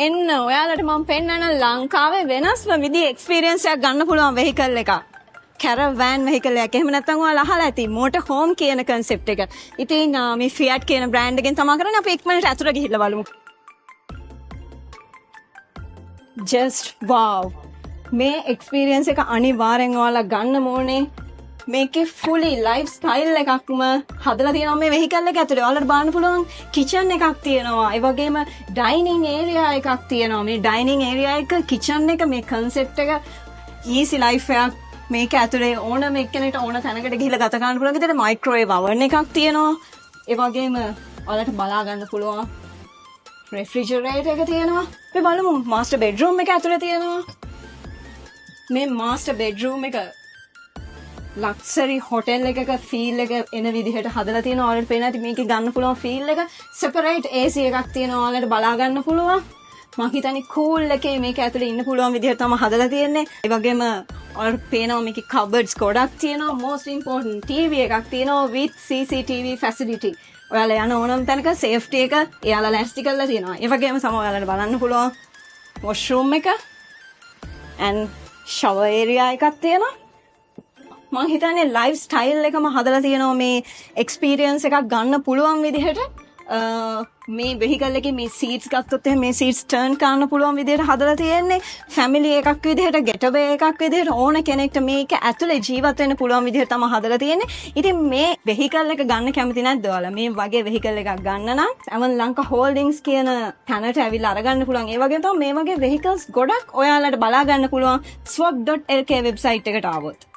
එන්න ඔයාලට මම පෙන්නන ලංකාවේ වෙනස්ම විදිහේ එක්ස්පීරියන්ස් එකක් ගන්න පුළුවන් වෙහිකල් එකක්. කැරවෑන් වෙහිකල් එකක්. එහෙම නැත්නම් ඔයාලා අහලා ඇති මෝටර් හෝම් කියන කන්සෙප්ට් එක. ඉතින් මේ ෆියට් කියන බ්‍රෑන්ඩ් එකෙන් තමයි කරන්නේ. අපි ඉක්මනට අතුර ගිහිල්ලා බලමු. just wow. මේ එක්ස්පීරියන්ස් එක අනිවාර්යෙන් ඔයාලා ගන්න ඕනේ. මේකේ fully life style එකක්ම හදලා තියෙනවා මේ vehicle එක ඇතුලේ. ඔයාලට බලන්න පුළුවන් kitchen එකක් තියෙනවා. ඒ වගේම dining area එකක් තියෙනවා. මේ dining area එක kitchen එක මේ concept එක easy life එකක්. මේක ඇතුලේ ඕනම එක්කෙනෙක්ට ඕන තැනකට ගිහිල්ලා ගත කරන්න පුළුවන් විදිහට microwave oven එකක් තියෙනවා. ඒ වගේම ඔයාලට බලා ගන්න පුළුවන් refrigerator එක තියෙනවා. අපි බලමු master bedroom එක ඇතුලේ තියෙනවා. මේ master bedroom එක ලක්සරි හොටෙල් එකක ෆීල් එක එන විදිහට හදලා තියෙනවා. ඔයාලට පේන ඇති මේකේ ගන්න පුළුවන් ෆීල් එක. separate AC එකක් තියෙනවා. ඔයාලට බලා ගන්න පුළුවන්. මම හිතන්නේ cool එකේ මේක ඇතුලේ ඉන්න පුළුවන් විදිහට තමයි හදලා තියෙන්නේ. ඒ වගේම ඔයාලට පේනවා මේකේ cupboards ගොඩක් තියෙනවා. most important TV එකක් තියෙනවා with CCTV facility. ඔයාලා යන ඕනම තැනක safety එක එයාලා ලෑස්ති කරලා තියෙනවා. ඒ වගේම තමයි ඔයාලට බලන්න පුළුවන් washroom එක and shower area එකක් තියෙනවා. මම හිතන්නේ ලයිෆ් ස්ටයිල් එකම හදලා තියෙනවා මේ එක්ස්පීරියන්ස් එකක් ගන්න පුළුවන් විදිහට. මේ වෙහිකල් එකේ මේ සීට්ස් ගත්තොත් එහෙනම් මේ සීට්ස් ටර්න් කරන්න පුළුවන් විදිහට හදලා තියෙන්නේ. ෆැමිලි එකක් විදිහට getaway එකක් විදිහට ඕන කෙනෙක්ට මේක ඇතුලේ ජීවත් වෙන්න පුළුවන් විදිහට තමයි හදලා තියෙන්නේ. ඉතින් මේ වෙහිකල් එක ගන්න කැමති නැද්ද ඔයාලා? මේ වගේ වෙහිකල් එකක් ගන්න නම් Avan Lanka Holdings කියන තැනට ඇවිල්ලා අරගන්න පුළුවන්. ඒ වගේම තමයි මේ වගේ වෙහිකල්ස් ගොඩක් ඔයාලට බලා ගන්න පුළුවන් swap.lk වෙබ්සයිට් එකට ආවොත්.